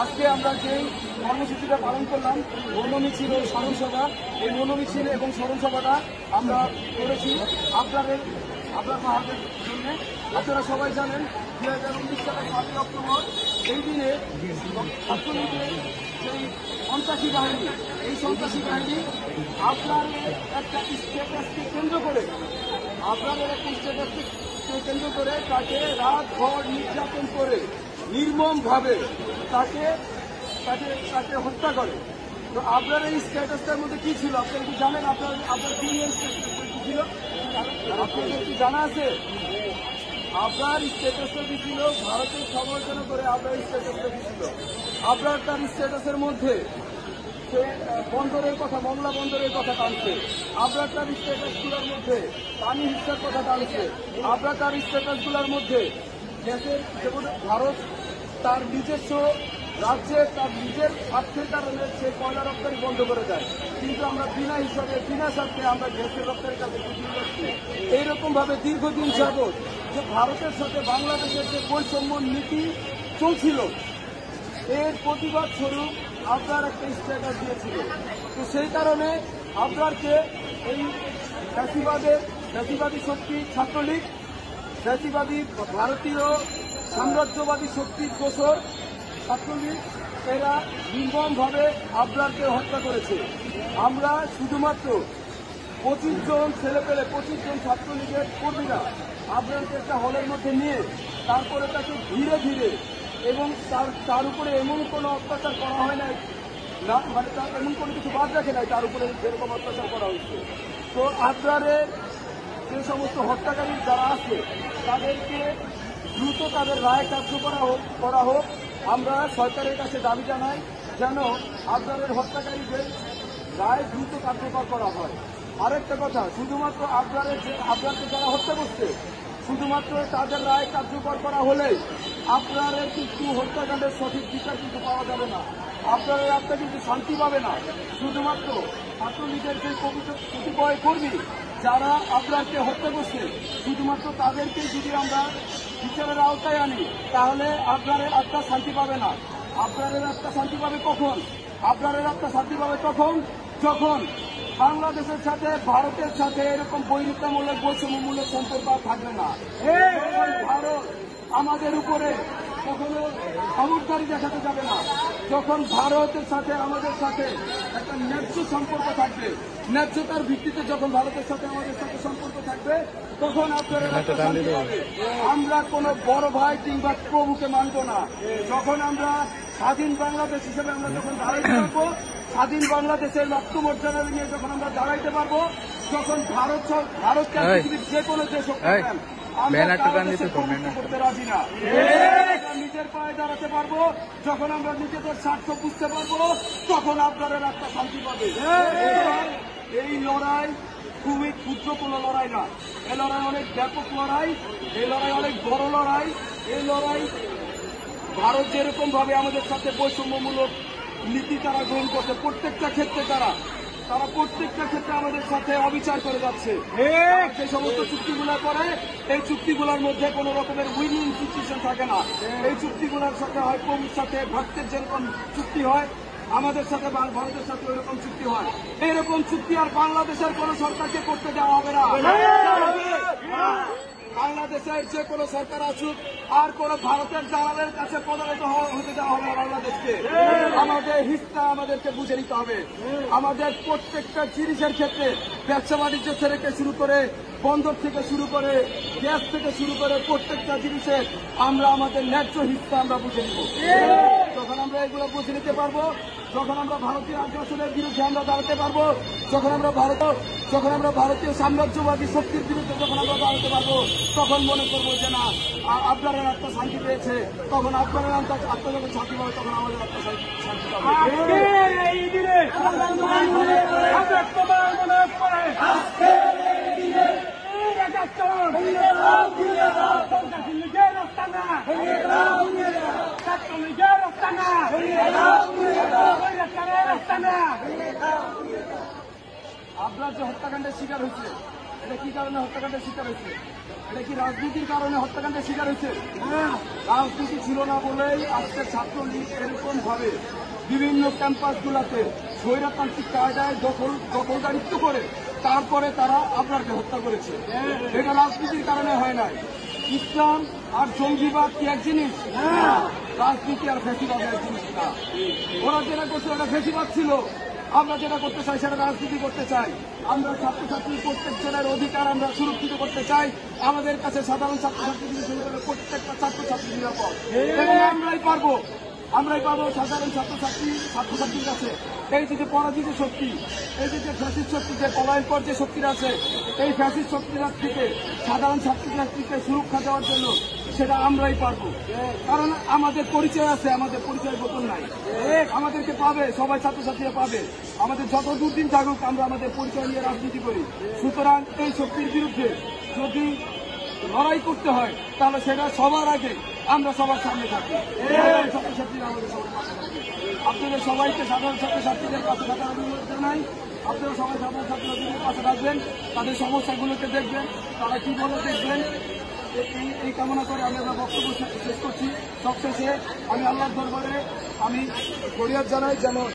আজকে আমরা যে কর্মসূচিটা পালন করলাম মনোমিছিল ও স্মরণসভা, এই মনোমিছিল এবং স্মরণসভাটা আমরা করেছি আপনাদের জন্য। আপনারা সবাই জানেন 2019 সালের 7 অক্টোবর এই দিনে ছাত্রলীগের সেই সন্ত্রাসী বাহিনী, এই সন্ত্রাসী বাহিনী আপনার একটা স্ট্যাটাসকে কেন্দ্র করে তাকে রাত ভর নির্যাতন করে নির্মমভাবে তাকে হত্যা করে। তো আপনার এই স্ট্যাটাসটার মধ্যে কি ছিল আপনারা কি জানেন? আপনার কি ছিল আপনাদের কি জানা আছে? আপনার স্ট্যাটাসটা কি ছিল? ভারতের সমালোচনা করে আপনার স্ট্যাটাসটা কি ছিল? আপনার তার স্ট্যাটাসের মধ্যে সে বন্দরের কথা, মংলা বন্দরের কথা টানছে। আপনার তার স্ট্যাটাসগুলোর মধ্যে পানি হিংসার কথা টানছে। আপনার তার স্ট্যাটাসগুলোর মধ্যে দেশের যেমন ভারত তার নিজস্ব রাজ্যে তার নিজের স্বার্থের কারণে সে কয়লা রপ্তানি বন্ধ করে দেয়, কিন্তু আমরা বিনা স্বার্থে আমরা গ্যাসের রপ্তানির কাছে পিছিয়ে যাচ্ছি। এইরকম ভাবে দীর্ঘদিন যাবৎ যে ভারতের সাথে বাংলাদেশের যে বৈষম্য নীতি চলছিল, এর প্রতিবাদ স্বরূপ আপনার একটা স্ট্যাটাস দিয়েছিল। তো সেই কারণে আপনারকে এই ফ্যাসিবাদী শক্তি ছাত্রলীগ, ফ্যাসিবাদী ভারতীয় সাম্রাজ্যবাদী শক্তির দোসর ছাত্রলীগ, এরা নির্মমভাবে আপনারকে হত্যা করেছে। আমরা শুধুমাত্র 25 জন ছেলেপেলে, 25 জন ছাত্রলীগের কর্মীরা আপনাকে একটা হলের মধ্যে নিয়ে তারপরে তাকে ধীরে ধীরে এবং তার উপরে এমন কোনো অত্যাচার করা হয় নাই, মানে তার এমন কোনো কিছু বাদ রাখে নাই, তার উপরে যেরকম অত্যাচার করা হয়েছে। তো আপনাদের যে সমস্ত হত্যাকারী যারা আছে তাদেরকে দ্রুত তাদের রায় কার্যকর করা হোক। আমরা সরকারের কাছে দাবি জানাই যেন আপনাদের হত্যাকারীদের রায় দ্রুত কার্যকর করা হয়। আরেকটা কথা, শুধুমাত্র আপনাকে যারা হত্যা করছে শুধুমাত্র তাদের রায় কার্যকর করা হলেই আপনাদের কিন্তু হত্যাকাণ্ডের সঠিক বিচার কিন্তু পাওয়া যাবে না। আপনারা কিন্তু শান্তি পাবে না। শুধুমাত্র ছাত্রলীগের যে কতিপয় কর্মী যারা আপনাকে হত্যা করছে, শুধুমাত্র তাদেরকে যদি আমরা বিচারের আওতায় আনি তাহলে আপনাদের আত্মা শান্তি পাবে না। আপনাদের আত্মা শান্তি পাবে কখন? আপনাদের আত্মা শান্তি পাবে তখন যখন বাংলাদেশের সাথে ভারতের সাথে এরকম বৈরিতামূলক বৈষম্যমূলক সম্পর্ক থাকবে না। ভারত আমাদের উপরে কখনো খবরদারি দেখাতে যাবে না। যখন ভারতের সাথে আমাদের সাথে একটা ন্যায্য সম্পর্ক থাকবে, ন্যায্যতার ভিত্তিতে যখন ভারতের সাথে আমাদের সাথে সম্পর্ক থাকবে, তখন আপনারা আমরা কোনো বড় ভাই কিংবা প্রভুকে মানব না। যখন আমরা স্বাধীন বাংলাদেশ হিসেবে আমরা যখন দাঁড়াইতে পারবো, স্বাধীন বাংলাদেশের আত্মমর্যাদা নিয়ে যখন আমরা দাঁড়াইতে পারবো, যখন ভারতকে পৃথিবীর যে কোনো দেশ করতে রাজি না। নিজের পায়ে দাঁড়াতে পারবো যখন আমরা নিজেদের স্বার্থ বুঝতে পারবো, তখন আপনারা একটা শান্তি পাবে। এই লড়াই খুবই ক্ষুদ্র কোনো লড়াই না, এই লড়াই অনেক ব্যাপক লড়াই, এই লড়াই অনেক বড় লড়াই। এই লড়াই ভারত যেরকম ভাবে আমাদের সাথে বৈষম্যমূলক নীতি তারা গ্রহণ করছে, প্রত্যেকটা ক্ষেত্রে তারা প্রত্যেকটা ক্ষেত্রে আমাদের সাথে অবিচার করে যাচ্ছে। যে সমস্ত চুক্তিগুলো করে, এই চুক্তিগুলোর মধ্যে কোন রকমের উইনিং সিচুয়েশন থাকে না। এই চুক্তিগুলোর সাথে হয় প্রভুর সাথে ভক্তের যেরকম চুক্তি হয়, আমাদের সাথে ভারতের সাথে ওইরকম চুক্তি হয়। এইরকম চুক্তি আর বাংলাদেশের কোন সরকারকে করতে দেওয়া হবে না। বাংলাদেশের যে কোনো সরকার আসুক আর কোন ভারতের দালালের কাছে পদানত হতে দেওয়া হবে না বাংলাদেশকে। আমাদের হিস্সা আমাদেরকে বুঝে নিতে হবে। আমাদের প্রত্যেকটা জিনিসের ক্ষেত্রে ব্যবসা বাণিজ্য থেকে শুরু করে বন্দর থেকে শুরু করে গ্যাস থেকে শুরু করে প্রত্যেকটা জিনিসের আমরা আমাদের ন্যায্য হিস্সা আমরা বুঝে নিব। যখন আমরা এগুলো বুঝে নিতে পারবো, যখন আমরা ভারতীয় আগ্রাসনের বিরুদ্ধে আমরা দাঁড়াতে পারবো, যখন আমরা ভারতীয় সাম্রাজ্যবাদী শক্তির বিরুদ্ধে যখন আমরা দাঁড়াতে পারবো, তখন মনে করবো যে না আপনারা একটা শান্তি পেয়েছে, তখন আপনারা আত্মা যখন শান্তি পাবে তখন আমাদের আত্মা শান্তি আপনার যে হত্যাকাণ্ডের শিকার হয়েছে, এটা কি কারণে হত্যাকাণ্ডের শিকার হয়েছে? এটা কি রাজনীতির কারণে হত্যাকাণ্ডের শিকার হয়েছে? রাজনীতি ছিল না বলেই আজকে ছাত্রলীগ এরকম ভাবে বিভিন্ন ক্যাম্পাসগুলোতে স্বৈরতান্ত্রিক কায়দায় দখলদারিত্ব করে তারপরে তারা আপনাকে হত্যা করেছে। এটা রাজনীতির কারণে হয় নাই। ইসলাম আর জঙ্গিবাদ কি এক জিনিস? রাজনীতি আর ফ্যাসিবাদ এক জিনিস না। ওরা যেটা করছে ওটা ফ্যাসিবাদ ছিল, আমরা যেটা করতে চাই সেটা রাজনীতি করতে চাই। আমরা ছাত্রছাত্রী প্রত্যেক জনের অধিকার আমরা সুরক্ষিত করতে চাই। আমাদের কাছে সাধারণ ছাত্রছাত্রী থেকে শুরু করে প্রত্যেকটা ছাত্রছাত্রী নিরাপদ। আমরাই পাবো সাধারণ ছাত্রছাত্রীর কাছে এই যে পরাজিত শক্তি, এই যে ফ্যাসিস্ট শক্তি, যে পলায়নপর যে শক্তিরা আছে, এই ফ্যাসিস্ট শক্তির থেকে সাধারণ ছাত্রছাত্রীকে সুরক্ষা দেওয়ার জন্য সেটা আমরাই পারবো। কারণ আমাদের পরিচয় আছে, আমাদের পরিচয় গোপন নাই। আমাদেরকে পাবে, সবাই ছাত্রছাত্রীরা পাবে। আমাদের যত দুর্দিন থাকুক আমরা আমাদের পরিচয় নিয়ে রাজনীতি করি। সুতরাং এই শক্তির বিরুদ্ধে যদি লড়াই করতে হয় তাহলে সেটা সবার আগে আমরা সবার সামনে থাকি। ছাত্রছাত্রীরা আমাদের সবার পাশে থাকবে। আপনাদের সবাইকে সাধারণ ছাত্রছাত্রীদের পাশে থাকার অনুরোধ জানাই। আপনারা সবাই সাধারণ ছাত্রছাত্রীদের পাশে থাকবেন, তাদের সমস্যাগুলোকে দেখবেন, তারা কি বলে দেখবেন। এই কামনা করে আমি আমার বক্তব্য শেষ করছি। সবশেষে আমি আল্লাহর দরবারে আমি ফরিয়াদ জানাই যেন